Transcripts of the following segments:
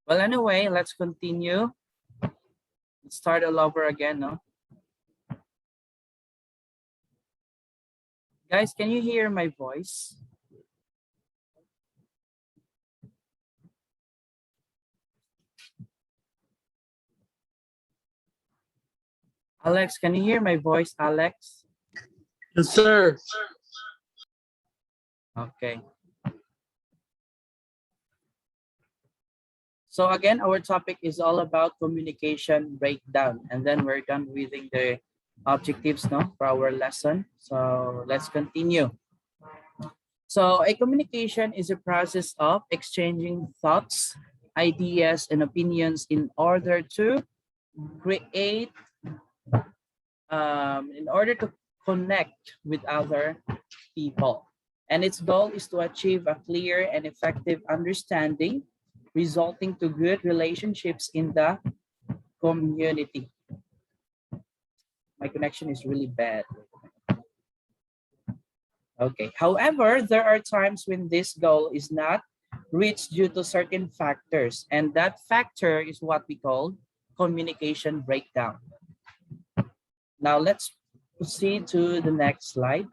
Well, anyway, let's continue. Let's start all over again, no? Guys, can you hear my voice? Alex, can you hear my voice, Alex? Yes, sir. Okay. So again, our topic is all about communication breakdown, and then we're done reading the objectives, no, for our lesson. So let's continue. So a communication is a process of exchanging thoughts, ideas, and opinions in order to create, in order to connect with other people. And its goal is to achieve a clear and effective understanding, resulting to good relationships in the community. My connection is really bad. Okay. However, there are times when this goal is not reached due to certain factors, and that factor is what we call communication breakdown. Now let's proceed to the next slide.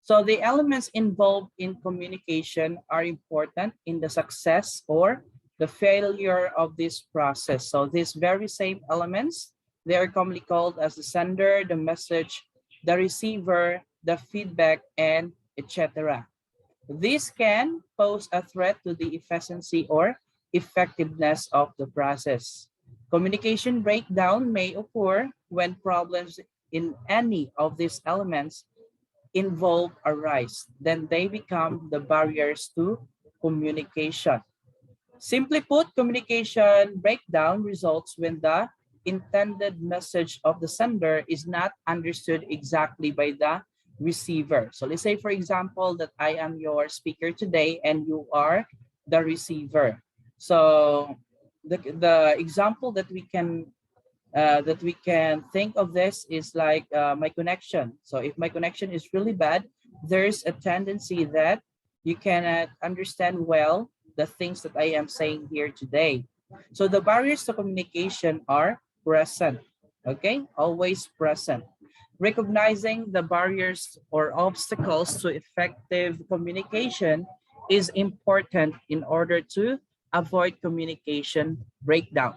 So the elements involved in communication are important in the success or the failure of this process. So these very same elements, they are commonly called as the sender, the message, the receiver, the feedback, and etc. This can pose a threat to the efficiency or effectiveness of the process. Communication breakdown may occur when problems in any of these elements involve arise, then they become the barriers to communication. Simply put, communication breakdown results when the intended message of the sender is not understood exactly by the receiver. So let's say, for example, that I am your speaker today and you are the receiver. So the example that we can think of this is like my connection. So if my connection is really bad, there's a tendency that you cannot understand well the things that I am saying here today. So the barriers to communication are present, okay? Always present. Recognizing the barriers or obstacles to effective communication is important in order to avoid communication breakdown.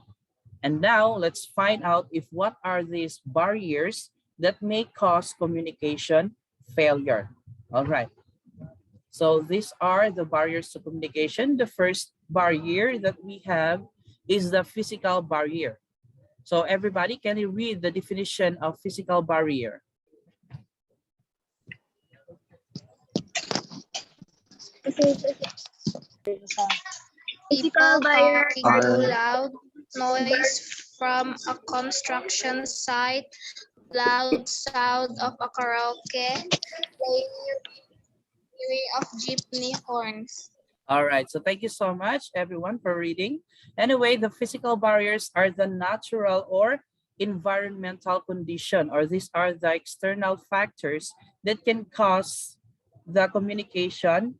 And now let's find out if what are these barriers that may cause communication failure. All right. So these are the barriers to communication. The first barrier that we have is the physical barrier. So everybody, can you read the definition of physical barrier? Physical barrier are too loud noise from a construction site, loud sound of a karaoke, blaring of jeepney horns. All right, so thank you so much, everyone, for reading. Anyway, the physical barriers are the natural or environmental condition, or these are the external factors that can cause the communication,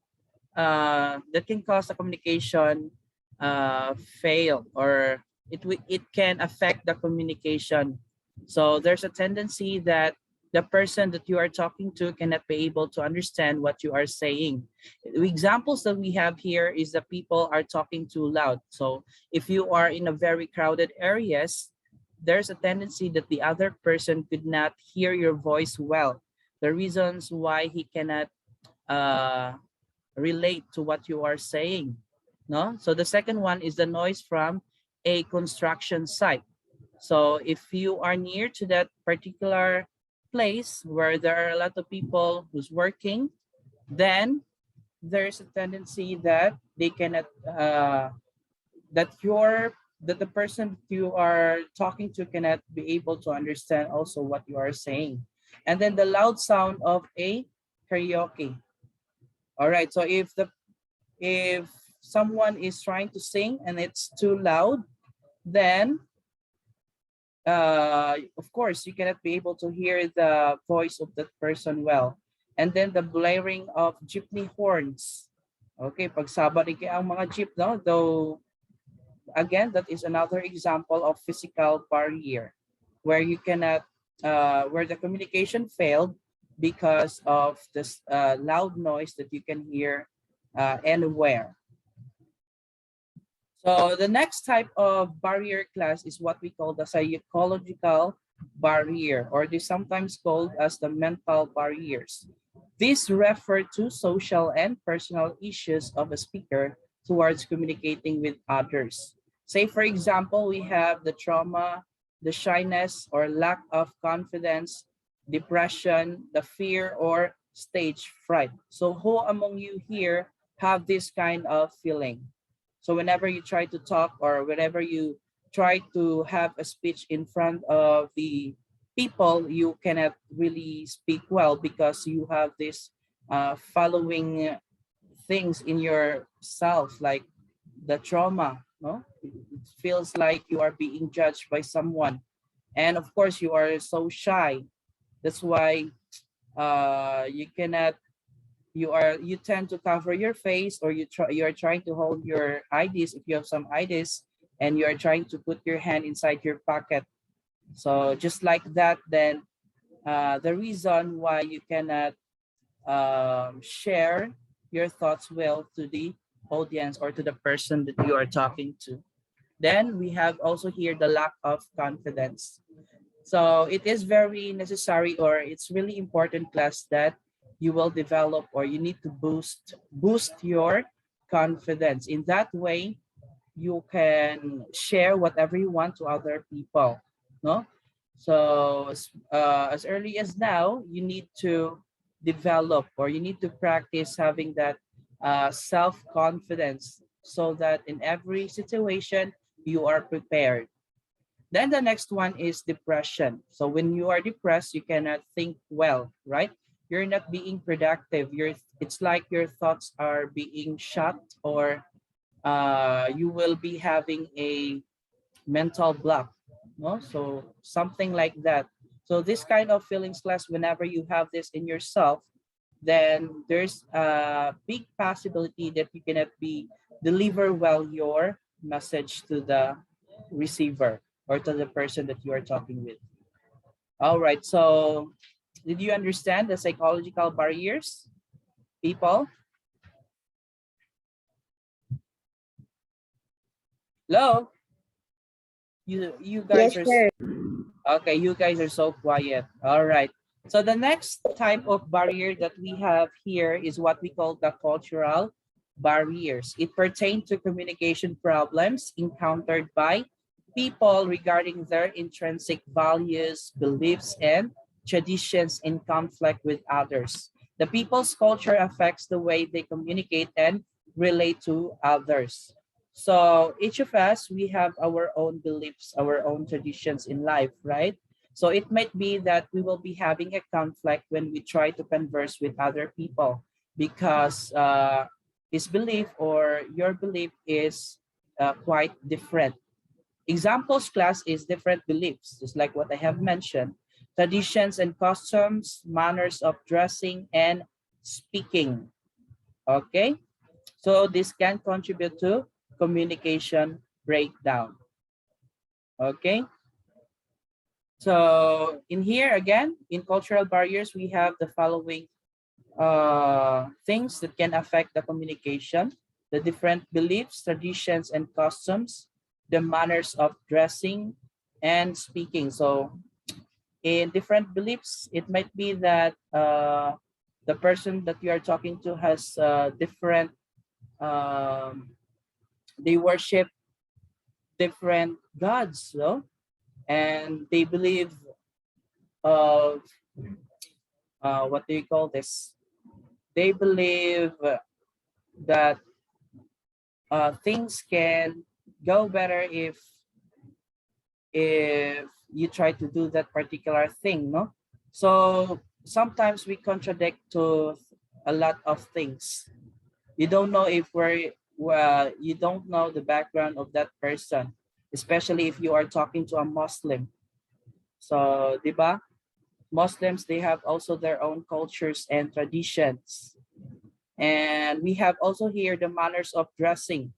fail, or it can affect the communication. So there's a tendency that the person that you are talking to cannot be able to understand what you are saying. The examples that we have here is that people are talking too loud. So if you are in a very crowded areas, there's a tendency that the other person could not hear your voice well. The reasons why he cannot relate to what you are saying, no? So the second one is the noise from a construction site. So if you are near to that particular place where there are a lot of people who's working, then there's a tendency that they cannot that the person you are talking to cannot be able to understand also what you are saying. And then the loud sound of a karaoke. All right, so if someone is trying to sing and it's too loud, then of course you cannot be able to hear the voice of that person well. And then the blaring of jeepney horns. Okay, pagsabad rin kaya ang mga jeep, no? Though, again, that is another example of physical barrier where you cannot, where the communication failed because of this loud noise that you can hear anywhere. So the next type of barrier class is what we call the psychological barrier, or they sometimes called as the mental barriers. These refer to social and personal issues of a speaker towards communicating with others. Say, for example, we have the trauma, the shyness or lack of confidence, depression, the fear or stage fright. So who among you here have this kind of feeling? So whenever you try to talk or whenever you try to have a speech in front of the people, you cannot really speak well because you have this following things in yourself, like the trauma, no? It feels like you are being judged by someone. And of course, you are so shy. That's why you cannot, you tend to cover your face, or you are trying to hold your IDs if you have some IDs, and you are trying to put your hand inside your pocket. So just like that, then the reason why you cannot share your thoughts well to the audience or to the person that you are talking to. Then we have also here the lack of confidence. So it is very necessary, or it's really important class, that you will develop, or you need to boost your confidence. In that way, you can share whatever you want to other people, no? So as early as now, you need to develop, or you need to practice having that self-confidence, so that in every situation you are prepared. Then the next one is depression. So when you are depressed, you cannot think well, right? You're not being productive. It's like your thoughts are being shut, or you will be having a mental block, no? So something like that. So this kind of feelings class, whenever you have this in yourself, then there's a big possibility that you cannot be deliver well your message to the receiver, or to the person that you are talking with. All right, so did you understand the psychological barriers, people? Hello? You guys Yes, are sir. okay, you guys are so quiet. All right. So the next type of barrier that we have here is what we call the cultural barriers. It pertains to communication problems encountered by people regarding their intrinsic values, beliefs, and traditions in conflict with others. The people's culture affects the way they communicate and relate to others. So each of us, we have our own beliefs, our own traditions in life, right? So it might be that we will be having a conflict when we try to converse with other people, because his belief or your belief is quite different. Examples class is different beliefs, just like what I have mentioned. Traditions and customs, manners of dressing and speaking. Okay? So this can contribute to communication breakdown. Okay. So in here again, in cultural barriers, we have the following things that can affect the communication: the different beliefs, traditions, and customs, the manners of dressing and speaking. So in different beliefs, it might be that the person that you are talking to has different, they worship different gods, no? And they believe of what do you call this? They believe that things can go better if you try to do that particular thing, no? So sometimes we contradict to a lot of things. You don't know if we're, well, you don't know the background of that person, especially if you are talking to a Muslim. So, di ba? Muslims, they have also their own cultures and traditions. And we have also here the manners of dressing.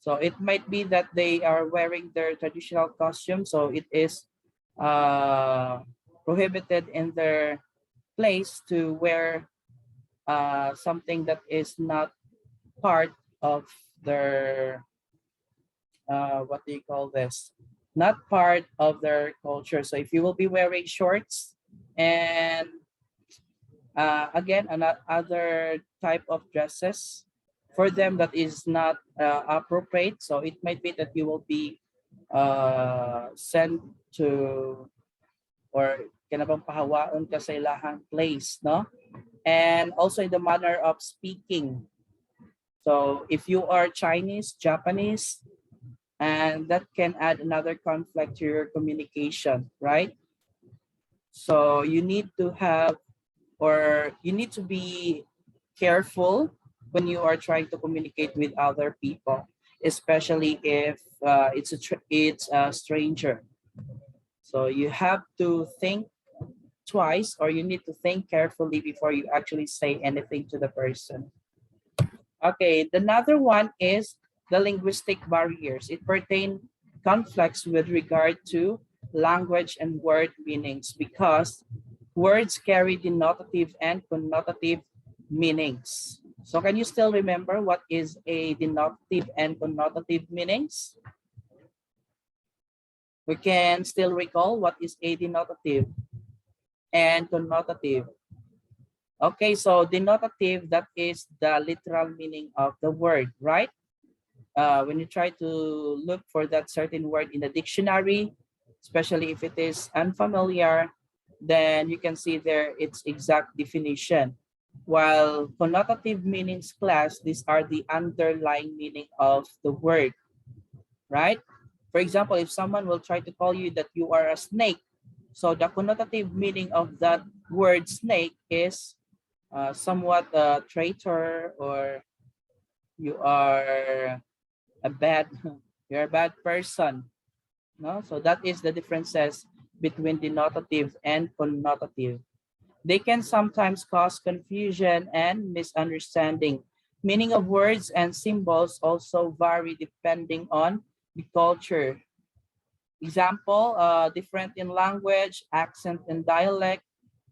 So it might be that they are wearing their traditional costume, so it is prohibited in their place to wear something that is not part of their what do you call this? Not part of their culture. So if you will be wearing shorts and again another type of dresses for them that is not appropriate, so it might be that you will be sent to or kinabang pahawaon ka sa ilahang place, no? And also in the manner of speaking. So if you are Chinese, Japanese, and that can add another conflict to your communication, right? So you need to have, or you need to be careful when you are trying to communicate with other people, especially if it's a stranger. So you have to think twice, or you need to think carefully before you actually say anything to the person. Okay, another one is the linguistic barriers. It pertain conflicts with regard to language and word meanings because words carry denotative and connotative meanings. So can you still remember what is a denotative and connotative meanings? We can still recall what is a denotative and connotative. Okay, so denotative, that is the literal meaning of the word, right? When you try to look for that certain word in the dictionary, especially if it is unfamiliar, then you can see there its exact definition. While connotative meanings class, these are the underlying meaning of the word, right? For example, if someone will try to call you that you are a snake, so the connotative meaning of that word snake is somewhat a traitor, or you are a bad you're a bad person, no? So that is the differences between denotative and connotative. They can sometimes cause confusion and misunderstanding. Meaning of words and symbols also vary depending on the culture. Example, different in language, accent and dialect,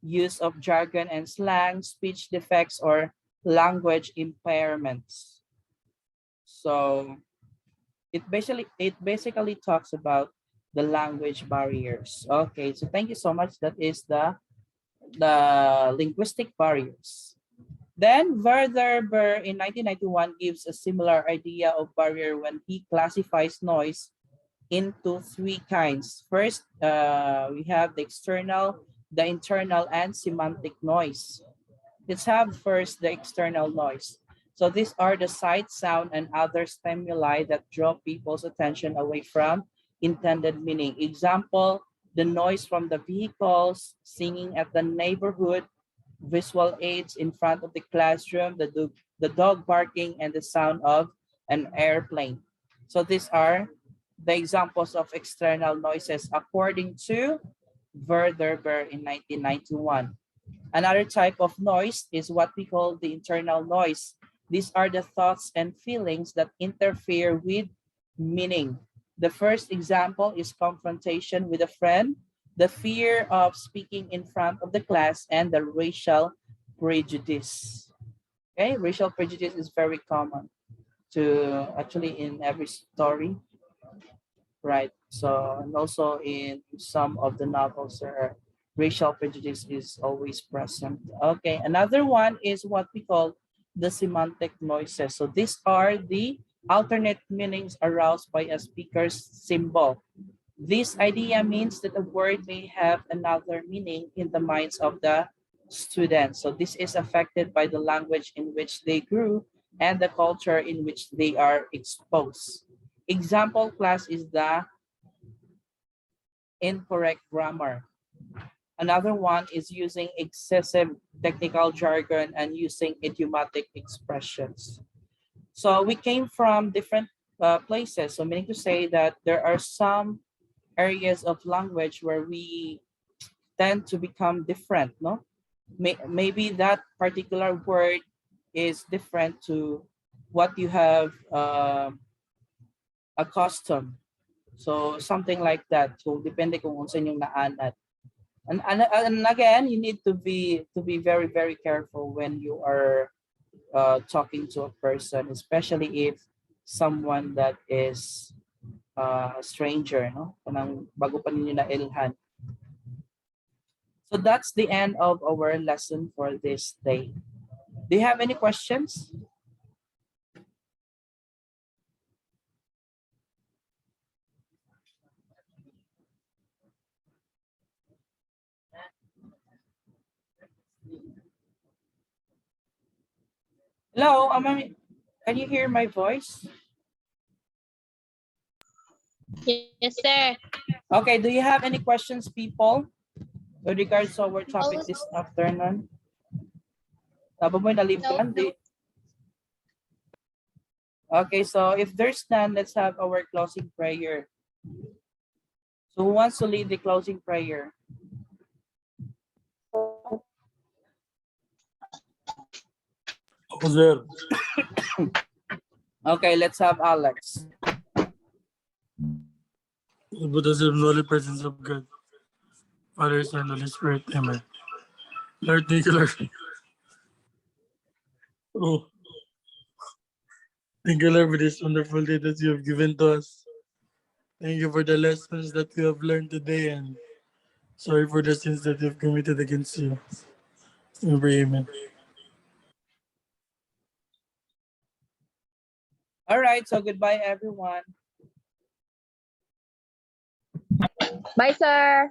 use of jargon and slang, speech defects, or language impairments. So it basically talks about the language barriers. Okay, so thank you so much. That is the linguistic barriers. Then Werther Berr in 1991 gives a similar idea of barrier when he classifies noise into three kinds. First, we have the external, the internal, and semantic noise. Let's have first the external noise. So these are the sight, sound, and other stimuli that draw people's attention away from intended meaning. Example, the noise from the vehicles, singing at the neighborhood, visual aids in front of the classroom, the dog barking, and the sound of an airplane. So these are the examples of external noises according to Werther Berr in 1991. Another type of noise is what we call the internal noise. These are the thoughts and feelings that interfere with meaning. The first example is confrontation with a friend, the fear of speaking in front of the class, and the racial prejudice. Okay, racial prejudice is very common to actually in every story, right? So, and also in some of the novels, there are racial prejudice is always present. Okay, another one is what we call the semantic noises. So these are the alternate meanings aroused by a speaker's symbol. This idea means that a word may have another meaning in the minds of the students. So this is affected by the language in which they grew and the culture in which they are exposed. Example class is the incorrect grammar. Another one is using excessive technical jargon and using idiomatic expressions. So we came from different places. So meaning to say that there are some areas of language where we tend to become different, no? Maybe that particular word is different to what you have accustomed. So something like that. So depende kung unsa yung naanad. And again, you need to be very, very careful when you are talking to a person, especially if someone that is a stranger, no? Kanang bago pa ninyo nailhan. So that's the end of our lesson for this day. Do you have any questions? Hello, can you hear my voice? Yes, sir. Okay, do you have any questions, people, with regards to our topic this afternoon? Tabo mo nalipdan? Okay, so if there's none, let's have our closing prayer. So who wants to lead the closing prayer? Sir. Okay, let's have Alex. But as the holy presence of God, Father, Son, Holy Spirit, Amen. Lord, thank you, Lord. Oh, thank you, Lord, for this wonderful day that you have given to us. Thank you for the lessons that we have learned today, and sorry for the sins that we have committed against you. Amen. All right, so goodbye, everyone. Bye, sir.